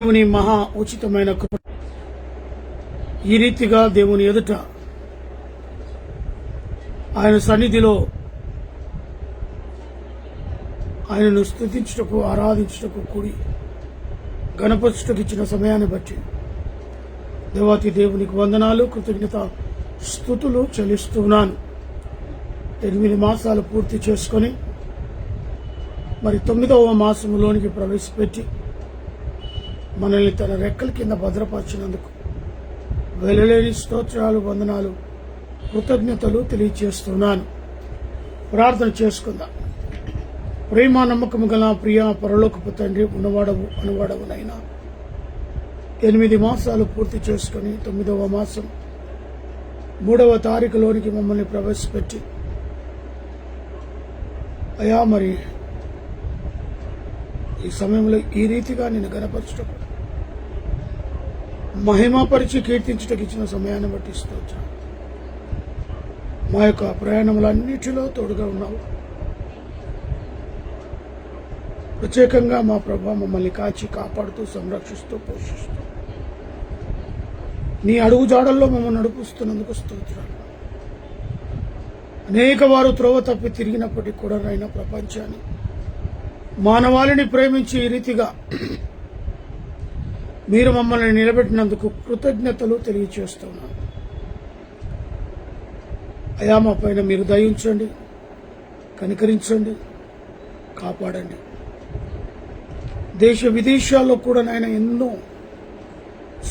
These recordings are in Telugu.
దేవుని మహా ఉచితమైన కృప ఈ రీతిగా దేవుని ఎదుట ఆయన సన్నిధిలో ఆయనను స్తుతించుటకు ఆరాధించుటకు కూడి గణపరచుటకు ఇచ్చిన సమయాన్ని బట్టి దేవాతి దేవునికి వందనాలు కృతజ్ఞత స్తుతులు చెల్లిస్తున్నాను. 8 మాసాలు పూర్తి చేసుకొని మరి 9వ మాసంలోనికి ప్రవేశపెట్టి మనల్ని తన రెక్కల కింద భద్రపరిచినందుకు వెలలేని స్తోత్రాలు వందనాలు కృతజ్ఞతలు తెలియజేస్తున్నాను. ప్రార్థన చేసుకుందాం. ప్రేమ నమ్మకము గల ప్రియ పరలోకపు తండ్రి, ఉన్నవాడవు అనువాడవునైనా 8 మాసాలు పూర్తి చేసుకుని 9వ మాసం 3వ తారీఖులోనికి మమ్మల్ని ప్రవేశపెట్టి అయా మరి ఈ సమయంలో ఈ రీతిగా నేను గణపరచుటకు మహిమపరిచి కీర్తించుటకు ఇచ్చిన సమయాన్ని బట్టి స్తోత్రం. మా యొక్క ప్రయాణములన్నిటిలో తోడుగా ఉన్నావు. ప్రత్యేకంగా మా ప్రభా మమ్మల్ని కాచి కాపాడుతూ సంరక్షిస్తూ పోషిస్తూ నీ అడుగు జాడల్లో మమ్మల్ని నడిపిస్తున్నందుకు స్తోత్రాలు. అనేక వారు త్రోవ తప్పి తిరిగినప్పటికీ కూడా నైనా ప్రపంచాన్ని మానవాళిని ప్రేమించి ఈ రీతిగా మీరు మమ్మల్ని నిలబెట్టినందుకు కృతజ్ఞతలు తెలియజేస్తున్నాను. అయా మా పైన మీరు దయించండి, కనికరించండి, కాపాడండి. దేశ విదేశాల్లో కూడా నాయన ఎన్నో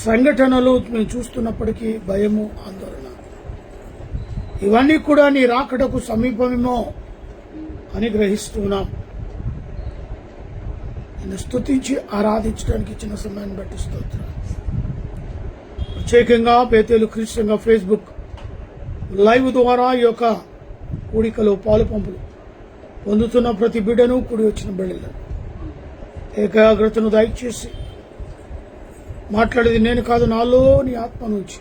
సంఘటనలు మేము చూస్తున్నప్పటికీ భయము, ఆందోళన ఇవన్నీ కూడా నీ రాకడకు సమీపమేమో అని గ్రహిస్తున్నాం. నిన్ను స్తుతించి ఆరాధించడానికి ఇచ్చిన సమయాన్ని బట్టి స్తోత్రం. ప్రత్యేకంగా బేతేలు క్రిస్టియన్గా ఫేస్బుక్ లైవ్ ద్వారా ఈ యొక్క కూడికలో పాలు పంపులు పొందుతున్న ప్రతి బిడ్డను కూడి వచ్చిన బిడ్డలను ఏకాగ్రతను దయచేసి మాట్లాడేది నేను కాదు, నాలో నీ ఆత్మ నుంచి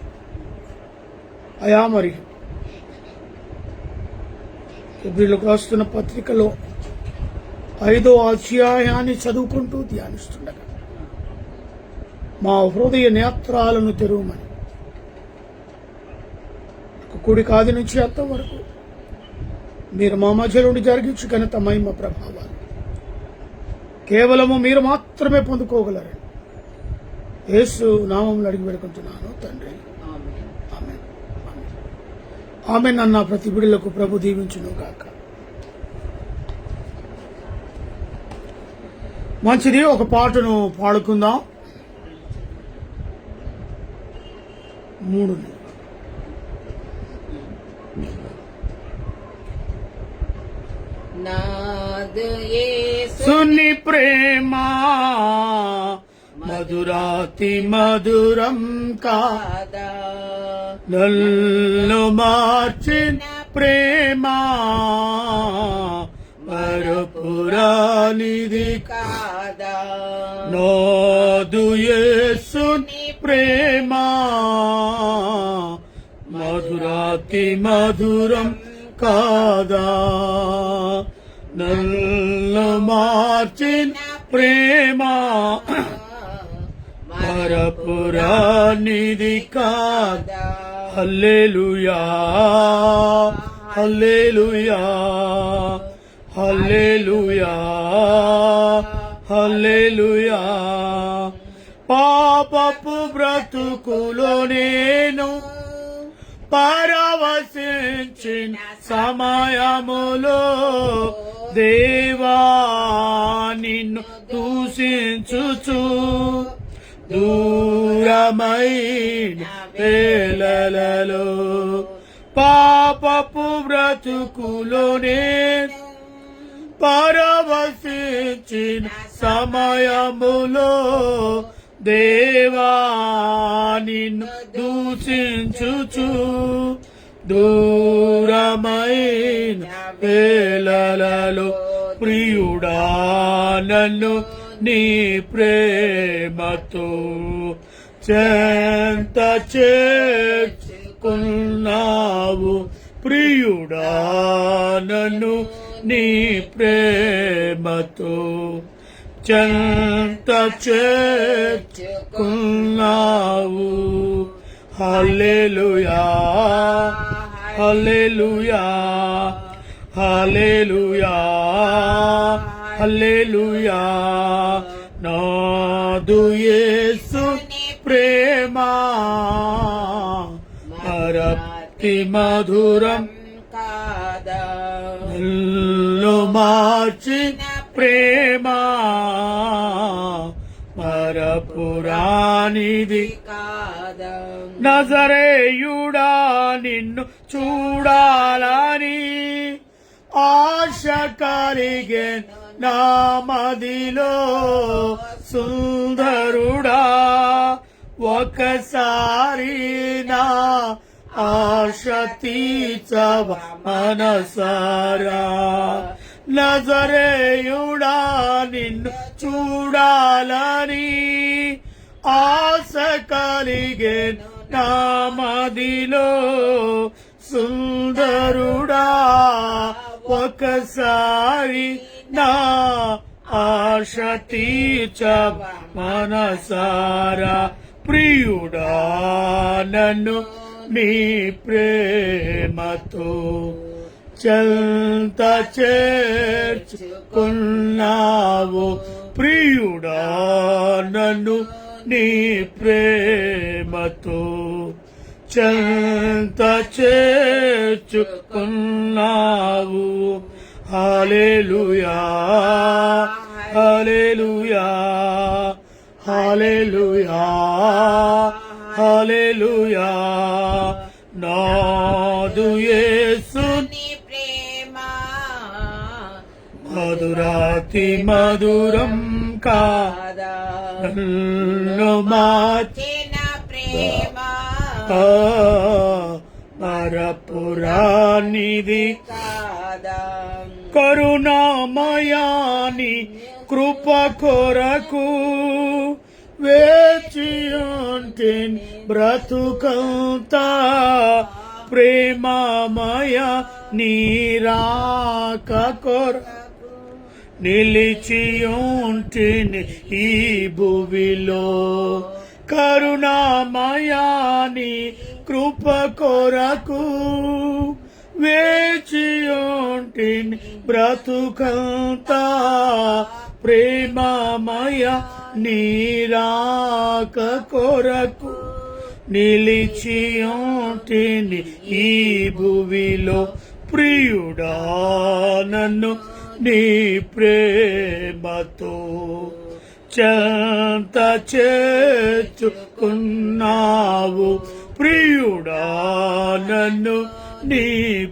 అయా మరి ఎబ్రీలకు రాస్తున్న పత్రికలో 5వ అధ్యాయాన్ని చదువుకుంటూ ధ్యానిస్తుండగా మా హృదయ నేత్రాలను తెరువమని కుడి కాది నుంచి అంత వరకు మీరు మా మధ్యలోండి జరిగించు ఘనత మహిమ ప్రభావాలు కేవలము మీరు మాత్రమే పొందుకోగలరు. యేసు నామములో అడిగి వేడుకుంటున్నాను తండ్రి, ఆమేన్. ఆమేన్. అన్న ప్రతి బిడ్డలకు ప్రభు దీవించును గాక. మంచిది, ఒక పాటను పాడుకుందాం. 3 సుని ప్రేమ మధురాతి మధురం కాదా, నన్ను మార్చిన ప్రేమ మరపురానిది కాదా, నాదు యేసుని ప్రేమ మధురాతి మధురం కాదా, నన్ను మార్చిన ప్రేమ మరపురానిది కాదా. హల్లెలూయా హల్లెలూయా హల్లెలూయా హల్లెలూయా. పాపపు బ్రతుకులో నేను పరవశించిన సమయములో దేవా నిన్ను దూషించుచు దూరమైన వేళలలో పాపపు బ్రతుకులో నేను పరవశించిన సమయములో దేవా నిన్ను దూషించుచు దూరమైన వేళలలో ప్రియుడా నన్ను నీ ప్రేమతో చెంత చేర్చుకున్నావు. ప్రియుడా నన్ను నీ ప్రేమతో చెంత చేర్చుకున్నావు. హల్లెలూయా హల్లెలూయా హల్లెలూయా హల్లెలూయా. నాదు యేసుని ప్రేమ మరపి మధురం కాదా, నన్ను మార్చిన ప్రేమ మరపురానిది కాదా. నజరేయుడా నిన్ను చూడాలని ఆశ కలిగెను నా మదిలో. సుందరుడా ఒకసారి నా ఆశ తీర్చవ మనసారా. నజరేయుడా నిన్ను చూడాలని ఆశ కలిగెను నా మదిలో. సుందరుడా ఒకసారి నా ఆశ తీర్చవ మనసారా. ప్రియుడా నన్ను నీ ప్రేమతో చెంత చేర్చుకున్నావు. ప్రియుడా నన్ను నీ ప్రేమతో చెంత చేర్చుకున్నావు. హల్లెలూయా హల్లెలూయా హల్లెలూయా హల్లెలూయా. నాదు యేసుని ప్రేమ మధురాతి మధురం కాదా, నన్ను మార్చిన ప్రేమ మరపురానిది కాదా. కరుణామయాని కృప కొరకు వేచియుంటిని బ్రతుకంతా. ప్రేమమయ నీరాక కొరకు నిలిచియుంటిని ఈ భువిలో. కరుణామయాని కృప కొరకు వేచియుంటిని బ్రతుకంతా. ప్రేమమయ నీరాక కొరకు నిలిచియుంటిని ఈ భువిలో. ప్రియుడా నన్ను నీ ప్రేమతో చెంత చేర్చుకున్నావు. ప్రియుడా నన్ను నీ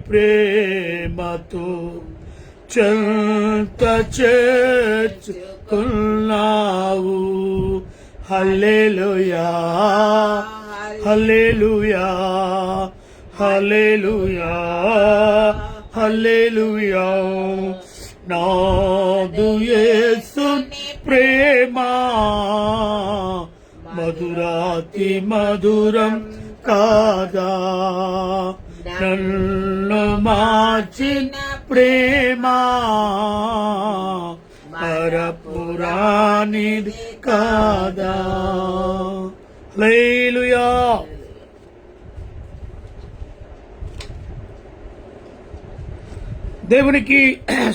ప్రేమతో చెంత చేర్చుకున్నావు. హల్లెలూయా హల్లెలూయా హల్లెలూయా హల్లెలూయా. నాదు యేసుని ప్రేమ మధురాతి మధురం కాదా, నన్ను మార్చిన ప్రేమ మరపురానిది కాదా. హల్లెలూయా. దేవునికి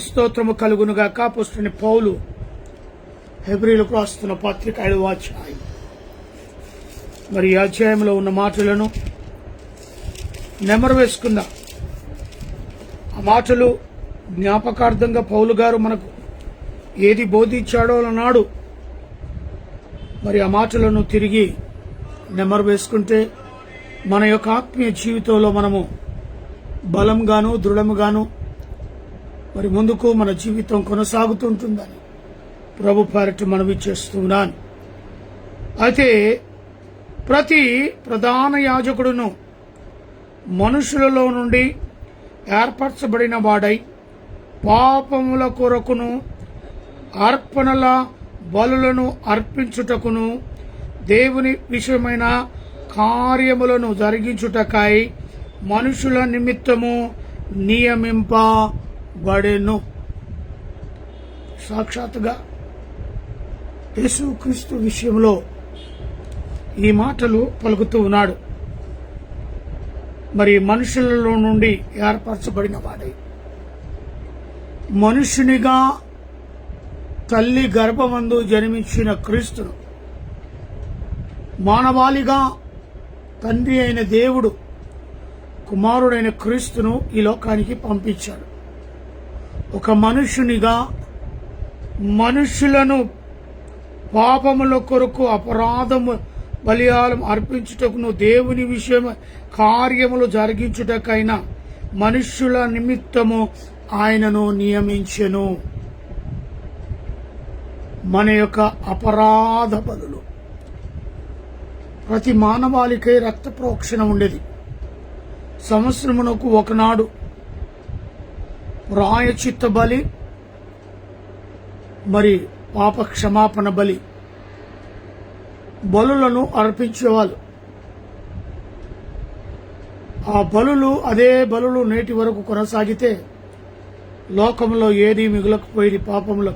స్తోత్రము కలుగునుగాక. అపోస్తలుడైన పౌలు హెబ్రీయులకు రాస్తున్న పత్రిక 5వ అధ్యాయం. మరి ఈ అధ్యాయంలో ఉన్న మాటలను నెమరు వేసుకుందాం. ఆ మాటలు జ్ఞాపకార్థంగా పౌలు గారు మనకు ఏది బోధించాడో అన్నాడు. మరి ఆ మాటలను తిరిగి నెమరు వేసుకుంటే మన యొక్క ఆత్మీయ జీవితంలో మనము బలంగాను దృఢముగాను మరి ముందుకు మన జీవితం కొనసాగుతుంటుందని ప్రభు పేరిట మనవి చేస్తున్నాను. అయితే ప్రతి ప్రధాన యాజకుడును మనుషులలో నుండి ఏర్పరచబడిన వాడై పాపముల కొరకును అర్పణల బలులను అర్పించుటకును దేవుని విషయమైన కార్యములను జరిగించుటకై మనుషుల నిమిత్తము నియమింపబడెను. సాక్షాత్తుగా యేసుక్రీస్తు విషయంలో ఈ మాటలు పలుకుతూ ఉన్నాడు. మరి మనుషులలో నుండి ఏర్పరచబడిన వాడై మనుషునిగా తల్లి గర్భమందు జన్మించిన క్రీస్తును మానవాళిగా తండ్రి అయిన దేవుడు కుమారుడైన క్రీస్తును ఈ లోకానికి పంపించాడు. ఒక మనుషునిగా మనుషులను పాపముల కొరకు అపరాధము బలియాలం అర్పించుటకును దేవుని విషయం కార్యములు జరిగించుటకైనా మనుష్యుల నిమిత్తము ఆయనను నియమించెను. మన యొక్క అపరాధ బలులు ప్రతి మానవాళికై రక్త ప్రోక్షణ ఉండేది. సంవత్సరమునకు ఒకనాడు ప్రాయచిత్త బలి, మరి పాప క్షమాపణ బలులను అర్పించేవాళ్ళు. ఆ బలులు అదే బలులు నేటి వరకు కొనసాగితే లోకంలో ఏది మిగులకపోయేది. పాపంలో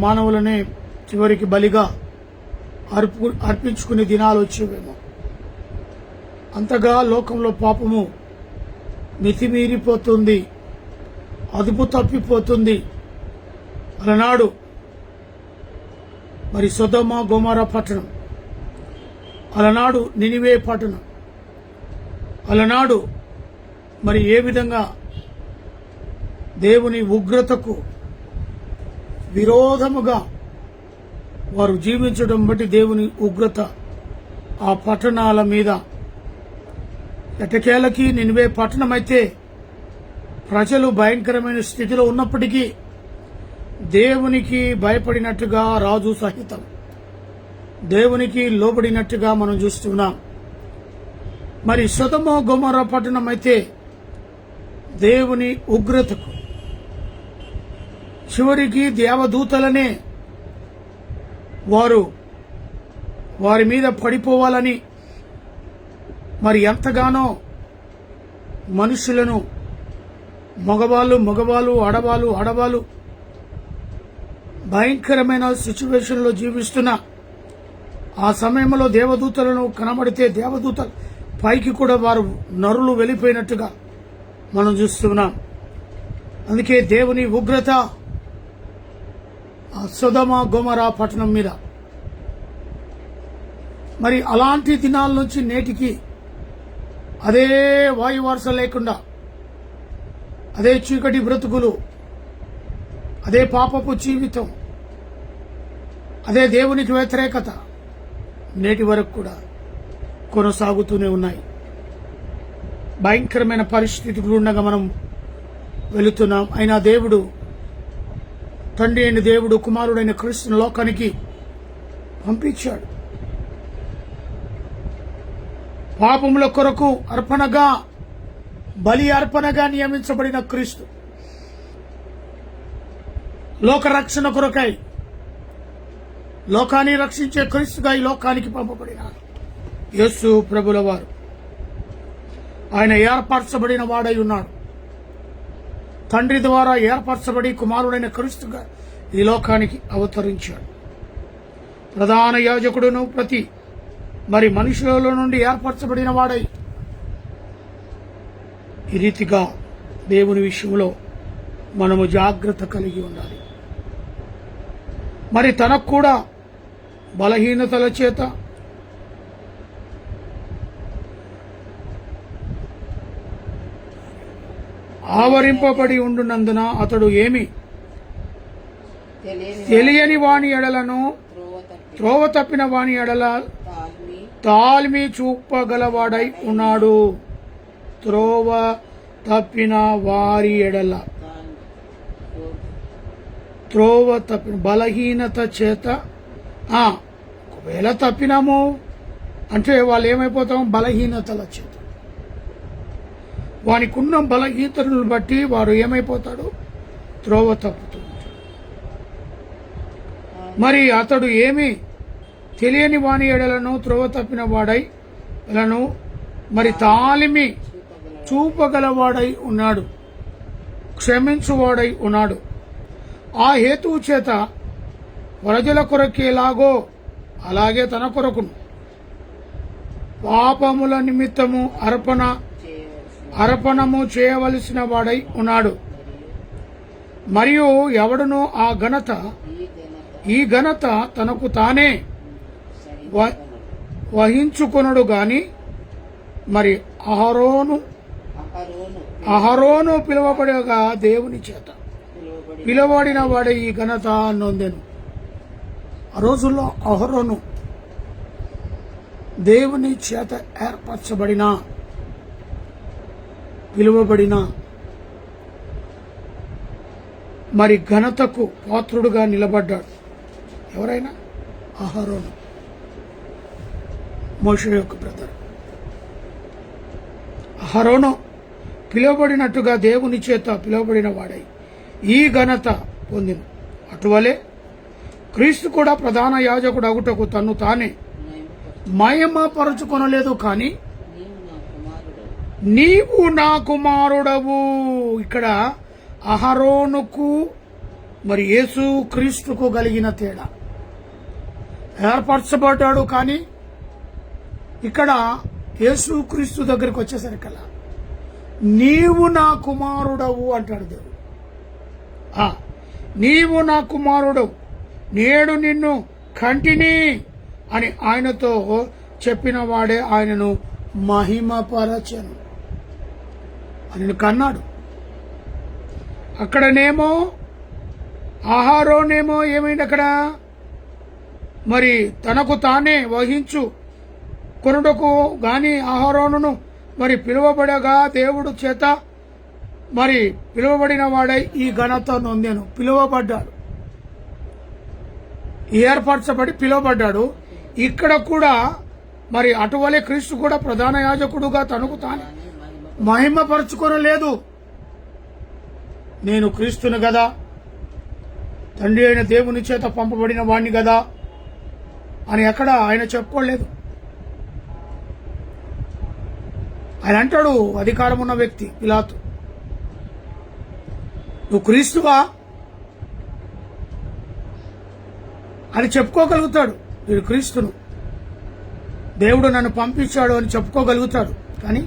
మానవులనే చివరికి బలిగా అర్పించుకునే దినాలు వచ్చేవేమో. అంతగా లోకంలో పాపము మితిమీరిపోతుంది, అదుపు తప్పిపోతుంది. అలనాడు మరి సొదొమ గొమొర్రా పట్టణం, అలనాడు నినివే పట్టణం, అలనాడు మరి ఏ విధంగా దేవుని ఉగ్రతకు విరోధముగా వారు జీవించడం బట్టి దేవుని ఉగ్రత ఆ పట్టణాల మీద ఎటకేలకి నినివే పట్టణమైతే ప్రజలు భయంకరమైన స్థితిలో ఉన్నప్పటికీ దేవునికి భయపడినట్టుగా రాజు సహితం దేవునికి లోబడినట్టుగా మనం చూస్తున్నాం. మరి సొదొమ గొమొర్రా పట్టణం అయితే దేవుని ఉగ్రతకు చివరికి దేవదూతలనే వారి మీద పడిపోవాలని మరి ఎంతగానో మనుషులను మగవాళ్ళు ఆడవాళ్ళు భయంకరమైన సిచ్యువేషన్లో జీవిస్తున్న ఆ సమయంలో దేవదూతలను కనబడితే దేవదూత పైకి కూడా వారు నరులు వెళ్ళిపోయినట్టుగా మనం చూస్తున్నాం. అందుకే దేవుని ఉగ్రత ఆ సొదొమ గొమొర్రా పట్టణం మీద. మరి అలాంటి దినాల నుంచి నేటికి అదే వాయువర్ష లేకుండా, అదే చీకటి బ్రతుకులు, అదే పాపపు జీవితం, అదే దేవునికి వ్యతిరేకత నేటి వరకు కూడా కొనసాగుతూనే ఉన్నాయి. భయంకరమైన పరిస్థితులు ఉండగా మనం వెళుతున్నాం. అయినా దేవుడు, తండ్రి అయిన దేవుడు కుమారుడైన క్రీస్తుని లోకానికి పంపించాడు. పాపముల కొరకు అర్పణగా, బలి అర్పణగా నియమించబడిన క్రీస్తు లోక రక్షణ కొరకై లోకాన్ని రక్షించే క్రీస్తుగా ఈ లోకానికి పంపబడినాడు. యేసు ప్రభుల వారు ఆయన ఏర్పరచబడిన వాడై ఉన్నాడు. తండ్రి ద్వారా ఏర్పరచబడి కుమారుడైన క్రీస్తుగా ఈ లోకానికి అవతరించాడు. ప్రధాన యాజకుడును ప్రతి మరి మనుషులలో నుండి ఏర్పరచబడిన వాడై ఈ రీతిగా దేవుని విషయంలో మనము జాగ్రత్త కలిగి ఉండాలి. మరి తనకు కూడా బలహీనతల చేత ఆవరింపబడి ఉండునందున అతడు ఏమి తెలియని వాని ఎడలను త్రోవ తప్పిన వాని ఎడల తాల్మి చూపగలవాడై ఉన్నాడు. త్రోవ తప్పిన వారి ఎడల త్రోవ తప్పిన బలహీనత చేత ఒకవేళ తప్పినాము అంటే వాళ్ళు ఏమైపోతాం? బలహీనతల చేత వానికున్న బలహీనతలను బట్టి వాడు ఏమైపోతాడు? త్రోవ తప్పుతూ ఉంటాడు. మరి అతడు ఏమి తెలియని వాని ఎడలను త్రోవ తప్పిన వాడై లను మరి తాలిమి చూపగలవాడై ఉన్నాడు, క్షమించువాడై ఉన్నాడు. ఆ హేతువు చేత ప్రజల కొరకేలాగో అలాగే తన కొరకును పాపముల నిమిత్తము అర్పణము చేయవలసిన వాడై ఉన్నాడు. మరియు ఎవడును ఈ ఘనత తనకు తానే వహించుకొనడు గాని మరి అహరోను పిలువబడగా దేవుని చేత పిలువబడిన వాడే ఈ ఘనత నొందెను. ఆ రోజుల్లో అహరోను దేవుని చేత ఏర్పరచబడిన పిలువబడిన మరి ఘనతకు పాత్రుడుగా నిలబడ్డాడు. ఎవరైనా అహరోను, మోషే యొక్క బ్రదర్. అహరోను పిలువబడినట్టుగా దేవుని చేత పిలువబడిన వాడై ఈ ఘనత పొందిన. అటువలే క్రీస్తు కూడా ప్రధాన యాజకుడు అగుటకు తన్ను తానే మహిమపరచుకొనలేదు, కానీ నీవు నా కుమారుడవు. ఇక్కడ అహరోనుకు మరి యేసు క్రీస్తుకు కలిగిన తేడా. ఏర్పరచబడ్డాడు, కానీ ఇక్కడ యేసు క్రీస్తు దగ్గరికి వచ్చేసరికల్లా నీవు నా కుమారుడవు అంటాడు దేవుడు. నీవు నా కుమారుడవు, నేడు నిన్ను కంటిని అని ఆయనతో చెప్పిన వాడే ఆయనను మహిమపరచెను. ఆయనను కన్నాడు. అక్కడనేమో అహరోనేమో ఏమైంది, అక్కడ మరి తనకు తానే వహించు కొనుటకు గాని అహరోనును మరి పిలువబడగా దేవుడు చేత మరి పిలువబడిన వాడై ఈ ఘనత నొందెను. పిలువబడ్డాడు, ఏర్పరచబడి పిలువబడ్డాడు. ఇక్కడ కూడా మరి అటువలే క్రీస్తు కూడా ప్రధాన యాజకుడుగా తనకు తాను మహిమపరచుకోనలేదు. నేను క్రీస్తును గదా, తండ్రి అయిన దేవుని చేత పంపబడిన వాణ్ణి గదా అని ఎక్కడ ఆయన చెప్పుకోలేదు. ఆయన అంటాడు, అధికారం ఉన్న వ్యక్తి పిలాతు, నువ్వు క్రీస్తువా అని చెప్పుకోగలుగుతాడు. నేను క్రీస్తును, దేవుడు నన్ను పంపించాడు అని చెప్పుకోగలుగుతాడు. కానీ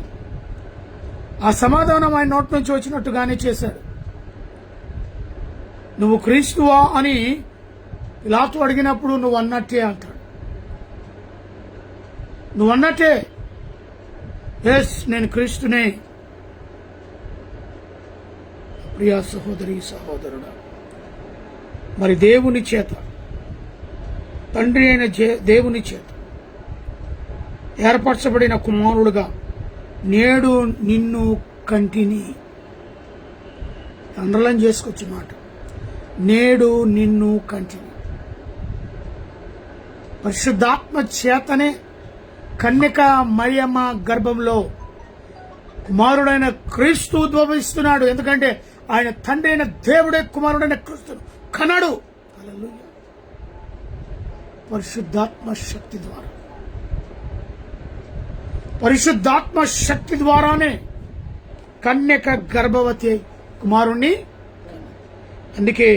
ఆ సమాధానం ఆయన నోటి నుంచి వచ్చినట్టుగానే చేశాడు. నువ్వు క్రీస్తువా అని పిలాతు అడిగినప్పుడు నువ్వు అన్నట్టే అంటాడు. నువ్వు అన్నట్టే, ఎస్ నేను క్రీస్తునే. ప్రియా సహోదరి సహోదరుడా, మరి దేవుని చేత, తండ్రి అయిన దేవుని చేత ఏర్పరచబడిన కుమారుడుగా నేడు నిన్ను కంటిని. అండర్లైన్ చేసుకోవచ్చు మాట, నేడు నిన్ను కంటిని. పరిశుద్ధాత్మ చేతనే కన్యక మరియమ్మ గర్భంలో కుమారుడైన క్రీస్తు ఉద్భవిస్తున్నాడు. ఎందుకంటే ఆయన తండ్రి అయిన దేవుడే కుమారుడైన క్రీస్తును కన్నాడు. హల్లెలూయా. పరిశుద్ధాత్మ శక్తి ద్వారా, పరిశుద్ధాత్మ శక్తి ద్వారానే కన్యక గర్భవతి కుమారుణ్ణి. అందుకే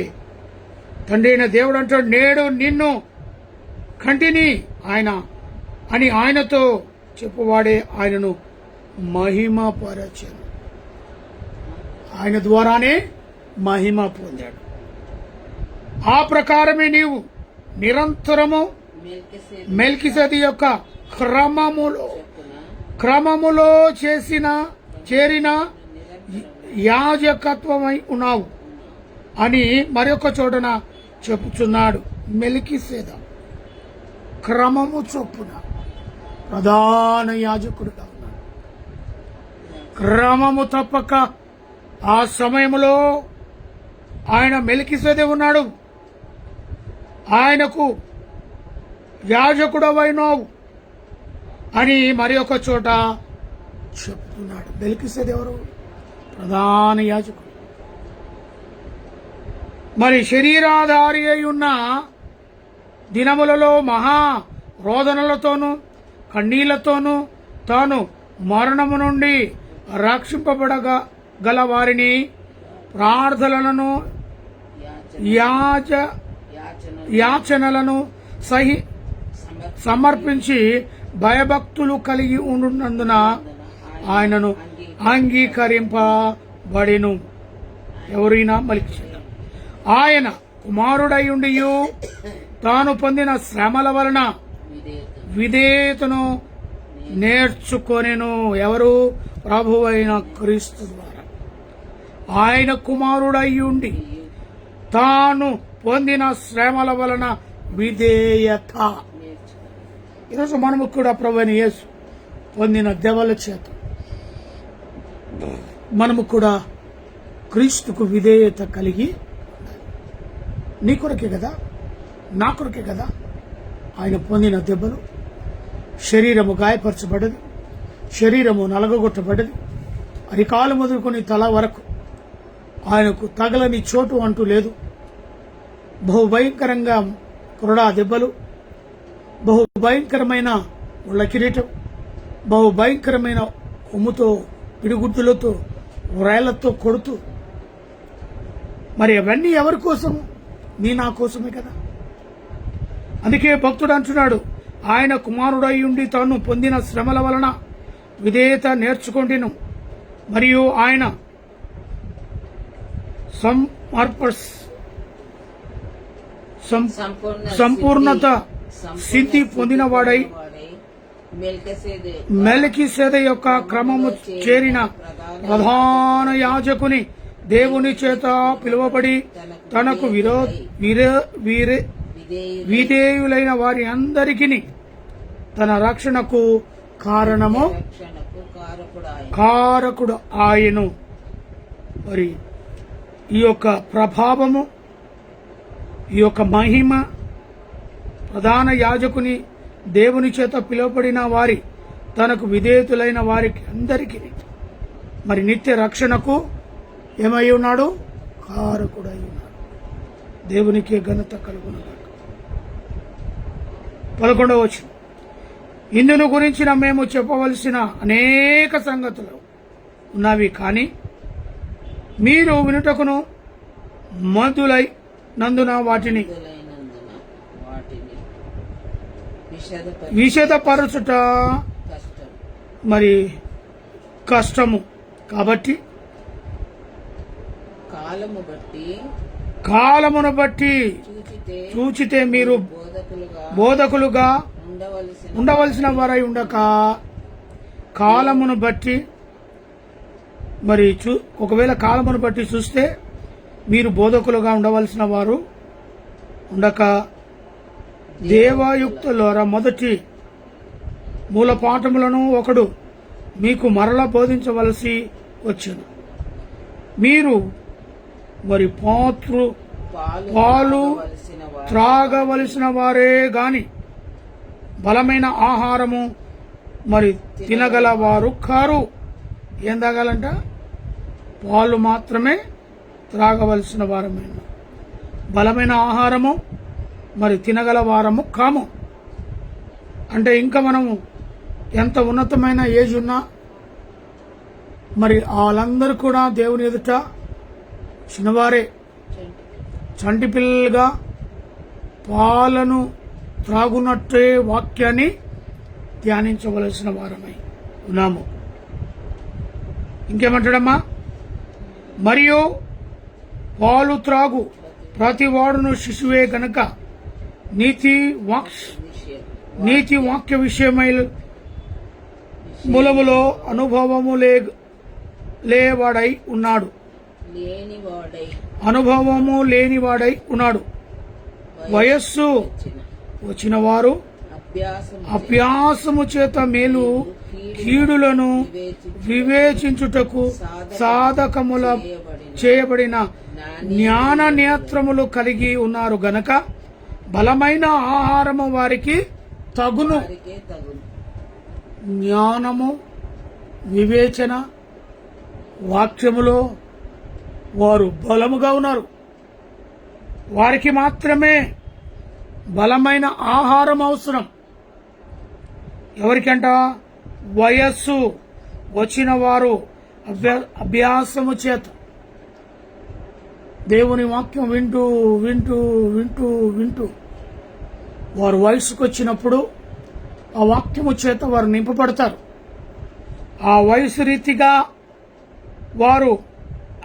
తండ్రి అయిన దేవుడు అంటాడు, నేడు నిన్ను కంటిని ఆయన అని ఆయనతో చెప్పువాడే ఆయనను మహిమపరచెను. ఆయన ద్వారానే మహిమ పొందాడు. ఆ ప్రకారమే నీవు నిరంతరము మెల్కిసెదెకు యొక్క క్రమములో చేరిన యాజకత్వమై ఉన్నావు అని మరొక చోటన చెప్పుచున్నాడు. మెల్కిసెదెకు క్రమము చొప్పున ప్రధాన యాజకుడుగా ఉన్నాడు. క్రమము తప్పక ఆ సమయంలో ఆయన మెల్కిసెదెకు ఉన్నాడు. ఆయనకు యాజకుడవైనావు అని మరి ఒక చోట చెప్తున్నాడు. మెల్కిసెదెకు ఎవరు? ప్రధాన యాజకుడు. మరి శరీరాధారి అయి ఉన్న దినములలో మహా రోదనలతోనూ కన్నీళ్లతోనూ తాను మరణము నుండి రక్షింపబడగల వారిని ప్రార్థనలను యాచనలను సమర్పించి భయభక్తులు కలిగి ఉండునందున ఆయనను అంగీకరింపబడెను. ఎవరైనా మలిక్షేదం. ఆయన కుమారుడయుండియు తాను పొందిన శ్రమల వలన విధేయతను నేర్చుకొనెను. ఎవరు? ప్రభువైన క్రీస్తు ద్వారా. ఆయన కుమారుడయ్యుండి తాను పొందిన శ్రమల వలన విధేయత. ఈరోజు మనము కూడా ప్రభువైన యేసు పొందిన దెబ్బల చేత మనము కూడా క్రీస్తుకు విధేయత కలిగి నీ కొరకే కదా, నా కొరకే కదా ఆయన పొందిన దెబ్బలు. శరీరము గాయపరచబడ్డది, శరీరము నలగొట్టబడ్డది, అరికాలు మొదలుకొని తల వరకు ఆయనకు తగలని చోటు అంటూ లేదు. బహుభయంకరంగా కొరడా దెబ్బలు, బహుభయంకరమైన ముళ్ళ కిరీటం, బహుభయంకరమైన కొమ్ముతో, పిడిగుడ్డులతో, వ్రాళ్లతో కొడుతూ. మరి అవన్నీ ఎవరి కోసము? నీ నా కోసమే కదా. అందుకే భక్తుడు అంటున్నాడు, ఆయన కుమారుడై ఉండి తాను పొందిన శ్రమల వలన విధేయత నేర్చుకొంటిను, మరియు ఆయన సంపూర్ణత సిద్ధి పొందినవాడై మెల్కీసెదెక యొక్క క్రమము చేరిన ప్రధాన యాజకుని దేవుని చేత పిలువబడి తనకు విధేయులైన వారి అందరికీ తన రక్షణకు కారకుడు ఆయను. మరి ఈ యొక్క ప్రభావము, ఈ యొక్క మహిమ ప్రధాన యాజకుని దేవుని చేత పిలువబడిన వారి తనకు విధేయులైన వారికి అందరికీ మరి నిత్య రక్షణకు ఏమై ఉన్నాడు? కారకుడై ఉన్నాడు. దేవునికి ఘనత కలుగునుగాక. 11వ వచనం, ఇందును గురించిన మేము చెప్పవలసిన అనేక సంగతులు ఉన్నవి, కానీ మీరు వినుటకును మందులై నందున వాటిని విషదపరచుట మరి కష్టము. కాబట్టి కాలమును బట్టి చూచితే మీరు బోధకులుగా ఉండవలసిన వారై ఉండక, కాలమును బట్టి మరి ఒకవేళ కాలమును బట్టి చూస్తే మీరు బోధకులుగా ఉండవలసిన వారు ఉండక, దేవాయుక్తులారా మొదటి మూల పాఠములను ఒకడు మీకు మరల బోధించవలసి వచ్చును. మీరు మరి పాలు త్రాగవలసిన వారే గాని బలమైన ఆహారము మరి తినగల వారు కారు. ఏం తాగాలంట? పాలు మాత్రమే త్రాగవలసిన వారమైన, బలమైన ఆహారము మరి తినగల వారము కాము. అంటే ఇంకా మనము ఎంత ఉన్నతమైన ఏజ్ ఉన్నా మరి వాళ్ళందరూ కూడా దేవుని ఎదుట చిన్నవారే, చంటి పిల్లలుగా పాలను త్రాగునట్టే వాక్యాన్ని ధ్యానించవలసిన వారమై ఉన్నాము. ఇంకేమంటాడమ్మా? మరియు పాలు త్రాగు ప్రతి వాడును శిశువే గనక నీతి వాక్య విషయమై మూలములో అనుభవము లేనివాడై ఉన్నాడు. వయస్సు వచ్చిన వారు అభ్యాసము చేత మేలు కీడులను వివేచించుటకు సాధకముల చేయబడిన జ్ఞాన నేత్రములు కలిగి ఉన్నారు గనక బలమైన ఆహారము వారికి తగును. జ్ఞానము, వివేచన, వాక్యములో వారు బలముగా ఉన్నారు. వారికి మాత్రమే బలమైన ఆహారం అవసరం. ఎవరికంట? వయస్సు వచ్చిన వారు అభ్యాసము చేత దేవుని వాక్యం వింటూ వింటూ వింటూ వింటూ వారు వయసుకు వచ్చినప్పుడు ఆ వాక్యము చేత వారు నింపబడతారు. ఆ వయసు రీతిగా వారు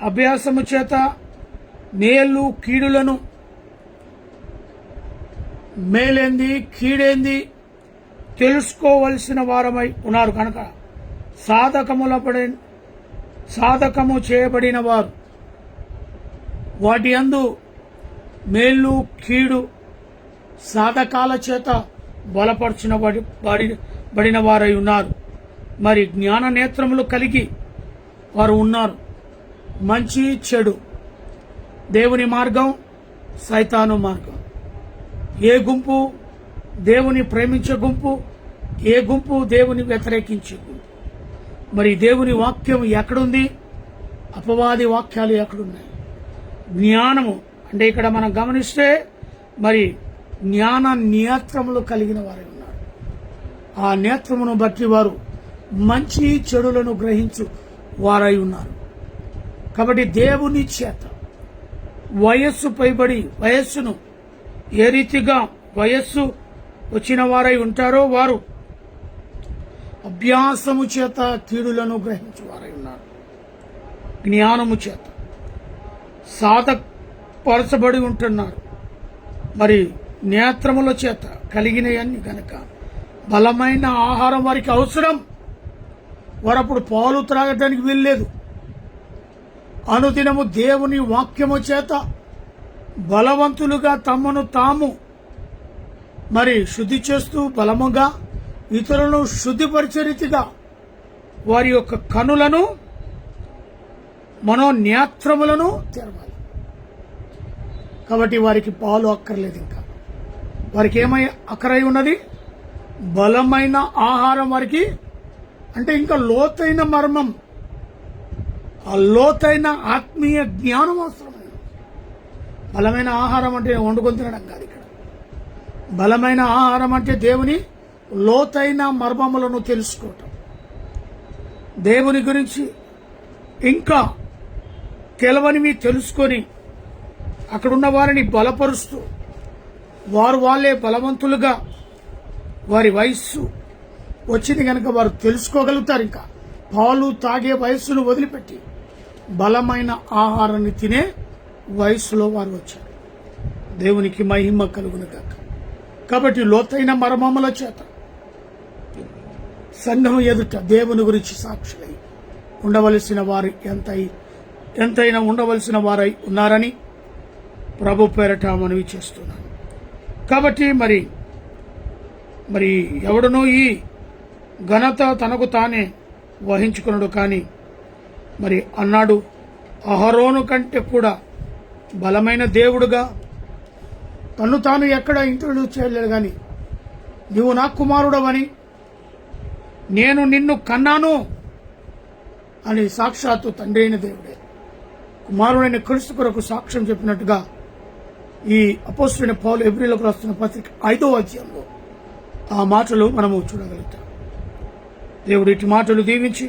అభ్యాసము చేత మేలు కీడులను, మేలేంది కీడేంది తెలుసుకోవలసిన వారమై ఉన్నారు కనుక సాధకము చేయబడిన వారు వాటి యందు మేలు కీడు సాధకాల చేత బలపరచబడిన వారై ఉన్నారు. మరి జ్ఞాన నేత్రములు కలిగి వారు ఉన్నారు. మంచి చెడు, దేవుని మార్గం, సైతాను మార్గం. ఏ గుంపు దేవుని ప్రేమించే గుంపు, ఏ గుంపు దేవుని వ్యతిరేకించే గుంపు. మరి దేవుని వాక్యం ఎక్కడుంది, అపవాది వాక్యాలు ఎక్కడున్నాయి? జ్ఞానము అంటే ఇక్కడ మనం గమనిస్తే మరి జ్ఞాన నేత్రములు కలిగిన వారై ఉన్నారు. ఆ నేత్రమును బట్టి వారు మంచి చెడులను గ్రహించు వారై ఉన్నారు. కాబట్టి దేవుని చేత వయస్సు పైబడి వయస్సును ఏ రీతిగా వయస్సు వచ్చిన వారై ఉంటారో వారు అభ్యాసము చేత కీడులను గ్రహించు వారై ఉన్నారు. జ్ఞానము చేత సాధపరచబడి ఉంటున్నారు. మరి నేత్రముల చేత కలిగినవన్నీ గనక బలమైన ఆహారం వారికి అవసరం. వారు అప్పుడు పాలు త్రాగడానికి వీల్లేదు. అనుదినము దేవుని వాక్యము చేత బలవంతులుగా తమను తాము మరి శుద్ధి చేస్తూ బలముగా ఇతరులను శుద్ధిపరిచే రీతిగా వారి యొక్క కనులను మనోనేత్రములను తెరవాలి. కాబట్టి వారికి పాలు అక్కర్లేదు. ఇంకా వారికి ఏమై అక్కరై ఉన్నది? బలమైన ఆహారం వారికి, అంటే ఇంకా లోతైన మర్మం, ఆ లోతైన ఆత్మీయ జ్ఞానం అవసరమైన. బలమైన ఆహారం అంటే వండుకొని తినడం కాదు. ఇక్కడ బలమైన ఆహారం అంటే దేవుని లోతైన మర్మములను తెలుసుకోవటం, దేవుని గురించి ఇంకా తెలవనివి తెలుసుకొని అక్కడున్న వారిని బలపరుస్తూ వాళ్ళే బలవంతులుగా వారి వయస్సు వచ్చింది కనుక వారు తెలుసుకోగలుగుతారు. ఇంకా పాలు తాగే వయస్సును వదిలిపెట్టి బలమైన ఆహారాన్ని తినే వయస్సులో వారు వచ్చారు. దేవునికి మహిమ కలుగును గాక. కాబట్టి లోతైన మర్మముల చేత సంఘం ఎదుట దేవుని గురించి సాక్షులై ఉండవలసిన వారు ఎంతైనా ఉండవలసిన వారై ఉన్నారని ప్రభు పేరట మనవి చేస్తున్నాను. కాబట్టి మరి ఎవడనూ ఈ ఘనత తనకు తానే వహించుకున్నాడు. కానీ మరి అన్నాడు, అహరోను కంటే కూడా బలమైన దేవుడుగా తను తాను ఎక్కడ ఇంట్రడ్యూస్ చేయలేదు. కానీ నీవు నా కుమారుడవని, నేను నిన్ను కన్నాను అని సాక్షాత్తు తండ్రి అయిన దేవుడే కుమారుడైన క్రీస్తు కొరకు సాక్ష్యం చెప్పినట్టుగా ఈ అపోస్తలుడైన పౌలు హెబ్రీయులకు రాస్తున్న పత్రిక 5వ అధ్యాయంలో ఆ మాటలు మనము చూడగలుగుతాం. దేవుడు ఇటు మాటలు దీవించి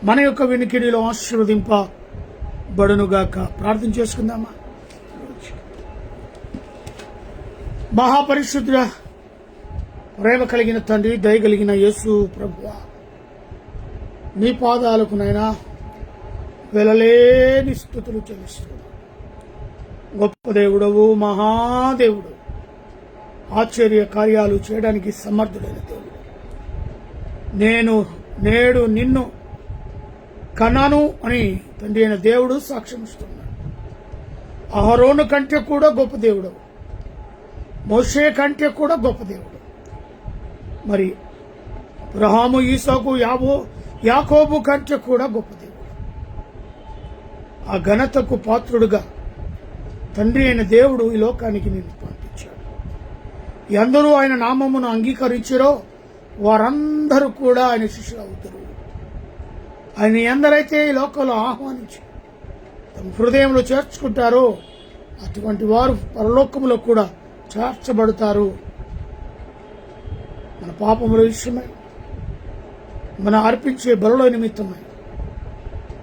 మన యొక్క వినికిడిలో ఆశీర్వదింపబడునుగాక. ప్రార్థన చేసుకుందామా? మహాపరిశుద్ధ ప్రేమ కలిగిన తండ్రి, దయ కలిగిన యేసు ప్రభువా, నీ పాదాలకు నైనా వెలలేని స్తుతులు చెల్లిస్తున్నాను. గొప్ప దేవుడవు, మహాదేవుడు, ఆశ్చర్య కార్యాలు చేయడానికి సమర్థుడైన దేవుడు. నేడు నిన్ను కన్నాను అని తండ్రి అయిన దేవుడు సాక్ష్యమిస్తున్నాడు. అహరోను కంటే కూడా గొప్ప దేవుడవు, మోషే కంటే కూడా గొప్ప దేవుడు. మరి అబ్రహాము, ఈసాకు, యాకోబు కంటే కూడా గొప్ప దేవుడు. ఆ ఘనతకు పాత్రుడుగా తండ్రి అయిన దేవుడు ఈ లోకానికి నిన్ను పంపించాడు. ఎందరూ ఆయన నామమును అంగీకరించారో వారందరూ కూడా ఆయన శిష్యులు అవుతారు. ఆయన ఎందరైతే ఈ లోకంలో ఆహ్వానించి తమ హృదయంలో చేర్చుకుంటారో అటువంటి వారు పరలోకములో కూడా చేర్చబడతారు. మన పాపముల విషయమై, మన అర్పించే బలుల నిమిత్తమై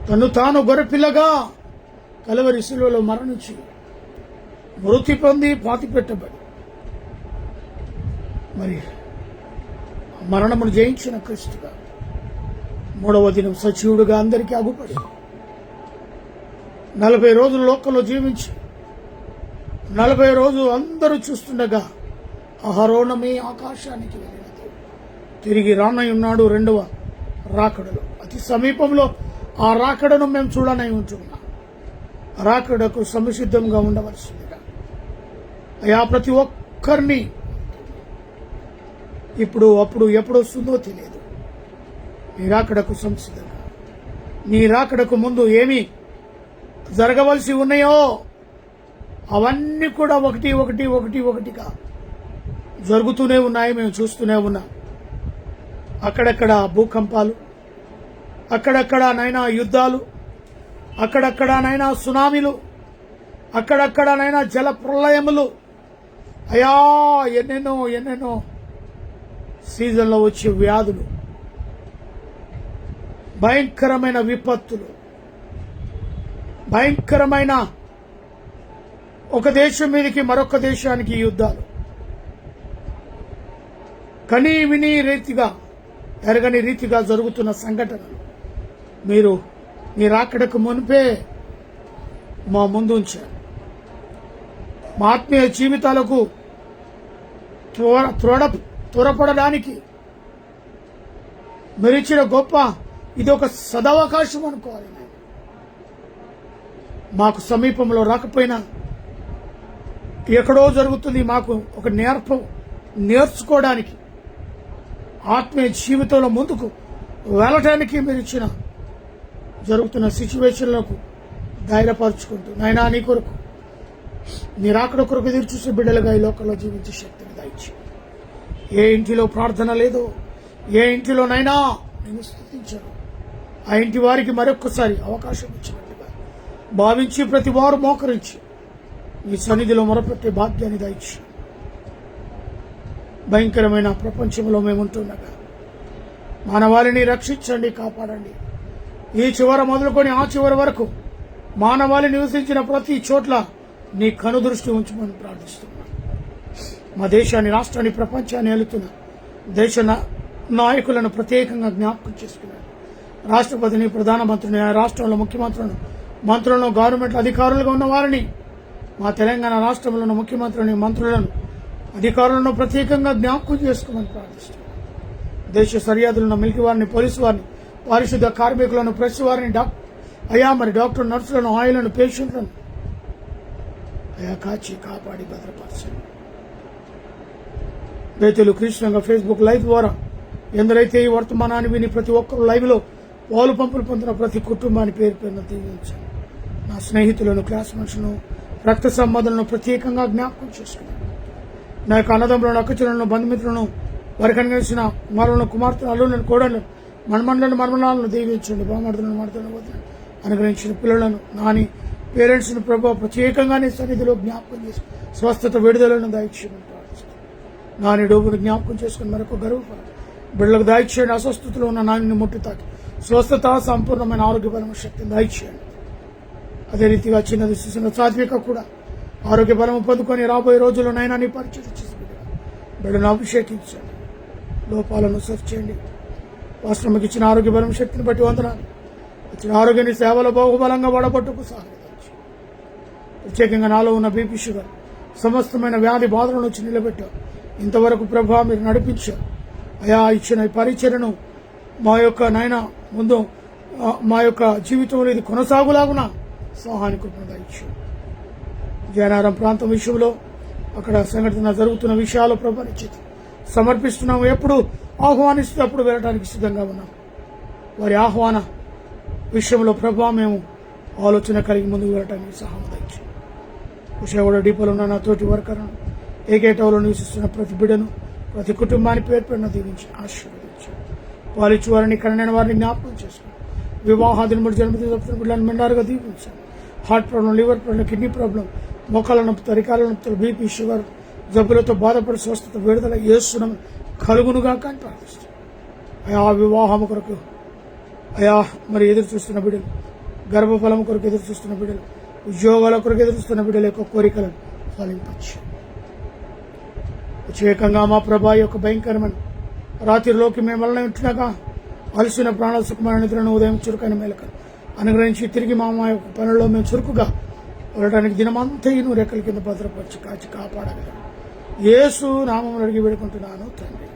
తను తాను గొర్రెపిల్లగా కలువరి శిలువలో మరణించి మృతి పొంది పాతి పెట్టబడి మరి మరణమును జయించిన క్రీస్తుగా మూడవ దినం సజీవుడుగా అందరికీ అగుపడి 40 రోజులు లోకంలో జీవించి 40 రోజులు అందరూ చూస్తుండగా అహరోణమే ఆకాశానికి వెళ్ళినది. తిరిగి రానై ఉన్నాడు రెండవ రాకడలో. అతి సమీపంలో ఆ రాకడను మేము చూడనై ఉంటున్నాం. రాకడకు సంసిద్ధంగా ఉండవలసిందిగా అయా ప్రతి ఒక్కరిని ఇప్పుడు అప్పుడు ఎప్పుడు వస్తుందో తెలియదు. నీ రాకడకు సంసిద్ధంగా, నీ రాకడకు ముందు ఏమి జరగవలసి ఉన్నాయో అవన్నీ కూడా ఒకటిగా జరుగుతూనే ఉన్నాయి. మేము చూస్తూనే ఉన్నాం. అక్కడక్కడ భూకంపాలు, అక్కడక్కడ నైనా యుద్ధాలు, అక్కడక్కడ నైనా సునామీలు, అక్కడక్కడ నైనా జల ప్రళయములు, అయా ఎన్నెన్నో సీజన్లో వచ్చే వ్యాధులు, భయంకరమైన విపత్తులు, భయంకరమైన ఒక దేశం మీదకి మరొక దేశానికి యుద్ధాలు, కనీ విని రీతిగా ఎరగని రీతిగా జరుగుతున్న సంఘటనలు మీరు రాకడకు మునిపే మా ముందు ఉంచారు. మా ఆత్మీయ జీవితాలకు త్వరపడడానికి మీరిచ్చిన గొప్ప ఇది ఒక సదవకాశం అనుకోవాలి. మాకు సమీపంలో రాకపోయినా ఎక్కడో జరుగుతుంది. మాకు ఒక నేర్చుకోవడానికి, ఆత్మీయ జీవితంలో ముందుకు వెళ్ళటానికి మీరు ఇచ్చిన జరుగుతున్న సిచ్యువేషన్లకు ధైర్యపరుచుకుంటూ నాయనా నీ కొరకు, నీ రాకడ కొరకు ఎదురు చూసే బిడ్డలుగా ఈ లోకంలో జీవించే శక్తిని దయచి, ఏ ఇంటిలో ప్రార్థన లేదో, ఏ ఇంటిలోనైనా నేను స్తుతించాను, ఆ ఇంటి వారికి మరొక్కసారి అవకాశం ఇచ్చినట్టుగా భావించి ప్రతి వారు మోకరించి మీ సన్నిధిలో మొరపెట్టే భాగ్యాన్ని దయచి, భయంకరమైన ప్రపంచంలో మేముంటుండగా మానవాళిని రక్షించండి, కాపాడండి. ఈ చివర మొదలుకొని ఆ చివరి వరకు మానవాళి నివసించిన ప్రతి చోట్ల నీ కనుదృష్టి ఉంచమని ప్రార్థిస్తున్నాను. మా దేశాన్ని, రాష్ట్రాన్ని, ప్రపంచాన్ని ఏలుతున్న దేశ నాయకులను ప్రత్యేకంగా జ్ఞాపకం చేసుకున్నాను. రాష్ట్రపతిని, ప్రధానమంత్రిని, ఆ రాష్ట్రంలో ముఖ్యమంత్రులను, మంత్రులను, గవర్నమెంట్ అధికారులుగా ఉన్న వారిని, మా తెలంగాణ రాష్ట్రంలోని ముఖ్యమంత్రిని, మంత్రులను, అధికారులను ప్రత్యేకంగా జ్ఞాపకం చేసుకోమని ప్రార్థిస్తున్నాను. దేశ సరిహద్దులను, మిలికి వారిని, పోలీసు వారిని, పారిశుద్ధ కార్మికులను, ప్రెస్ వారిని, డాక్టర్, నర్సులను, ఆయిలను, పేషెంట్లను కాచి కాపాడి భద్రపరచండి. రైతులు కృష్ణంగా ఫేస్బుక్ లైవ్ ద్వారా ఎందరైతే ఈ వర్తమానాన్ని విని ప్రతి ఒక్కరు లైవ్ లో పాలు పంపులు పొందిన ప్రతి కుటుంబాన్ని పేరు పేరున దీవించండి. నా స్నేహితులను, క్లాస్ మనుషులను, రక్త సంబంధాలను ప్రత్యేకంగా జ్ఞాపకం చేసుకున్నాను. నా యొక్క అన్నదమ్ములను, అక్కచెల్లెలను, బంధుమిత్రులను, వారికి అనుగరించిన కుమారులను, కుమార్తెను, అల్లులను, కోడలను, మన్మనాలను దీవించండి. బామర్దులను, మర్దలను అనుగ్రహించిన పిల్లలను, నాని పేరెంట్స్ ను ప్రభావ ప్రత్యేకంగా నీ సన్నిధిలో జ్ఞాపకం చేసి స్వస్థత, విడుదలను దయచేయమని ప్రార్థిస్తాను. నాని డోబును జ్ఞాపకం చేసుకుని మరొక గర్వపడాలి. బిడ్డలకు దయచేయండి. అస్వస్థతలో ఉన్న నాని ముట్టి తాకి స్వస్థత, సంపూర్ణమైన ఆరోగ్యపరమైన శక్తిని దయచేయండి. అదే రీతిగా చిన్నది చూసిన సాత్విక కూడా ఆరోగ్య బలము పొందుకొని రాబోయే రోజుల్లో నైనా నీ పరిచయం చేసి బిడ్డను అభిషేకించండి. లోపాలను సరి చేయండి. వాస్తవంకి ఇచ్చిన ఆరోగ్య బలం శక్తిని బట్టి వందనాలు. ఇచ్చిన ఆరోగ్యాన్ని సేవలో బాహుబలంగా వాడబట్టుకు సహాయం. ప్రత్యేకంగా నాలో ఉన్న బీపీ, షుగర్, సమస్తమైన వ్యాధి బాధల నుంచి నిలబెట్టారు. ఇంతవరకు ప్రభా మీరు నడిపించారు. అయా ఇచ్చిన పరిచర్యను మా యొక్క నాయన ముందు మా యొక్క జీవితంలో ఇది కొనసాగులాగున సహాయాన్ని కృపణ ఇచ్చారు. జయనారం ప్రాంతం విషయంలో అక్కడ సంఘటన జరుగుతున్న విషయాలు ప్రభావించి సమర్పిస్తున్నాము. ఎప్పుడు ఆహ్వానిస్తే అప్పుడు వెళ్ళడానికి సిద్ధంగా ఉన్నాం. వారి ఆహ్వాన విషయంలో ప్రభా మేము ఆలోచన కలిగి ముందుకు వెళ్ళడానికి సహాయం దయచేయండి. కుషేవాడ డిపోలో ఉన్న నా తోటి వర్కర్ను, ఏకేటవలో నివసిస్తున్న ప్రతి బిడ్డను, ప్రతి కుటుంబాన్ని పేరు పేరున దీవించి ఆశీర్వదించారు. పాలిచ్చు వారిని, కనైన వారిని జ్ఞాపకం చేసుకుని వివాహాదిని బట్టి జన్మదిన జరుపుతున్న బిడ్డలను మెండారుగా దీవించారు. Heart problem, liver problem, kidney problem, మోకాల నొప్పులు, తరికాల నొప్పులు, బీపీ, షుగర్ జబ్బులతో బాధపడి స్వస్థత, విడుదల యేసునం కలుగునుగా కానీ ప్రార్థిస్తాం. అయా వివాహము కొరకు, అయా మరి ఎదురు చూస్తున్న బిడ్డలు, గర్భఫలము కొరకు ఎదురు చూస్తున్న బిడ్డలు, ఉద్యోగాల కొరకు ఎదురుస్తున్న బిడ్డల యొక్క కోరికలను ఫలింపచ్చు. ప్రత్యేకంగా మా ప్రభా యొక్క భయంకరమైన రాత్రిలోకి మిమ్మల్ని ఉంటున్నాగా అలసిన ప్రాణ సుఖమైన నిద్రను ఉదయం చురుకైన మేలకలు అనుగ్రహించి తిరిగి మా యొక్క పనుల్లో మేము చురుకుగా వెళ్ళడానికి దినమంతయును రెక్కల కింద భద్రపరిచి కాచి కాపాడగలరు. యేసు నామమున అడిగి వేడుకుంటున్నాను తండ్రి.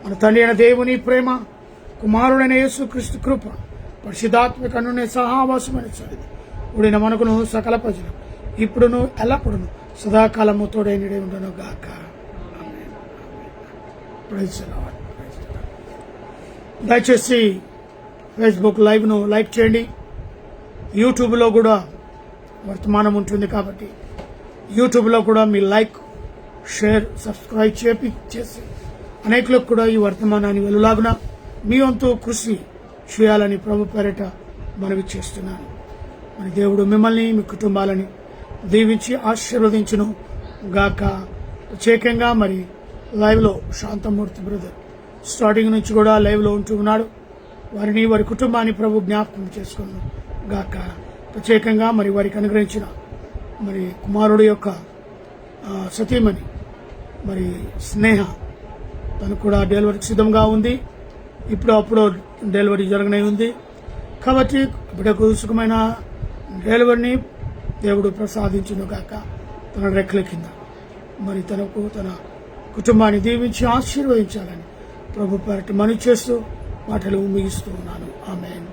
మన తండ్రి అయిన దేవుని ప్రేమ, కుమారుడైన యేసు క్రీస్తు కృప, పరిశుద్ధాత్మక అన్యోన్య సహవాసమైన సన్నిధి కూడిన మనకును సకల ప్రజలు ఇప్పుడును ఎల్లప్పుడును సదాకాలము తోడై నిడి ఉండును గాక. ఆమేన్. Praise the lord. దయచేసి ఫేస్బుక్ లైవ్ను లైక్ చేయండి. యూట్యూబ్లో కూడా వర్తమానం ఉంటుంది కాబట్టి యూట్యూబ్లో కూడా మీ లైక్, షేర్, సబ్స్క్రైబ్ చేసి అనేకులకు కూడా ఈ వర్తమానాన్ని వెలులాగున మీ వంతు కృషి చేయాలని ప్రభు పేరిట మనవి చేస్తున్నాను. మరి దేవుడు మిమ్మల్ని, మీ కుటుంబాలని దీవించి ఆశీర్వదించును గాక. ప్రత్యేకంగా మరి లైవ్లో శాంతమూర్తి బ్రదర్ స్టార్టింగ్ నుంచి కూడా లైవ్లో ఉంటూ ఉన్నాడు. వారిని, వారి కుటుంబాన్ని ప్రభు జ్ఞాపకం చేసుకున్నాను గాక. ప్రత్యేకంగా మరి వారికి అనుగ్రహించిన మరి కుమారుడు యొక్క సతీమణి మరి స్నేహ, తను కూడా డెలివరీకి సిద్ధంగా ఉంది. ఇప్పుడు అప్పుడు డెలివరీ జరగనే ఉంది కాబట్టి బిడ్డకు సుఖమైన డెలివరీని దేవుడు ప్రసాదించును గాక. తన రెక్కల కింద మరి తనకు, తన కుటుంబాన్ని దీవించి ఆశీర్వదించాలని ప్రభు పేరట మనవి చేస్తూ మాటలు ముగిస్తూ ఉన్నాను. ఆమేన్.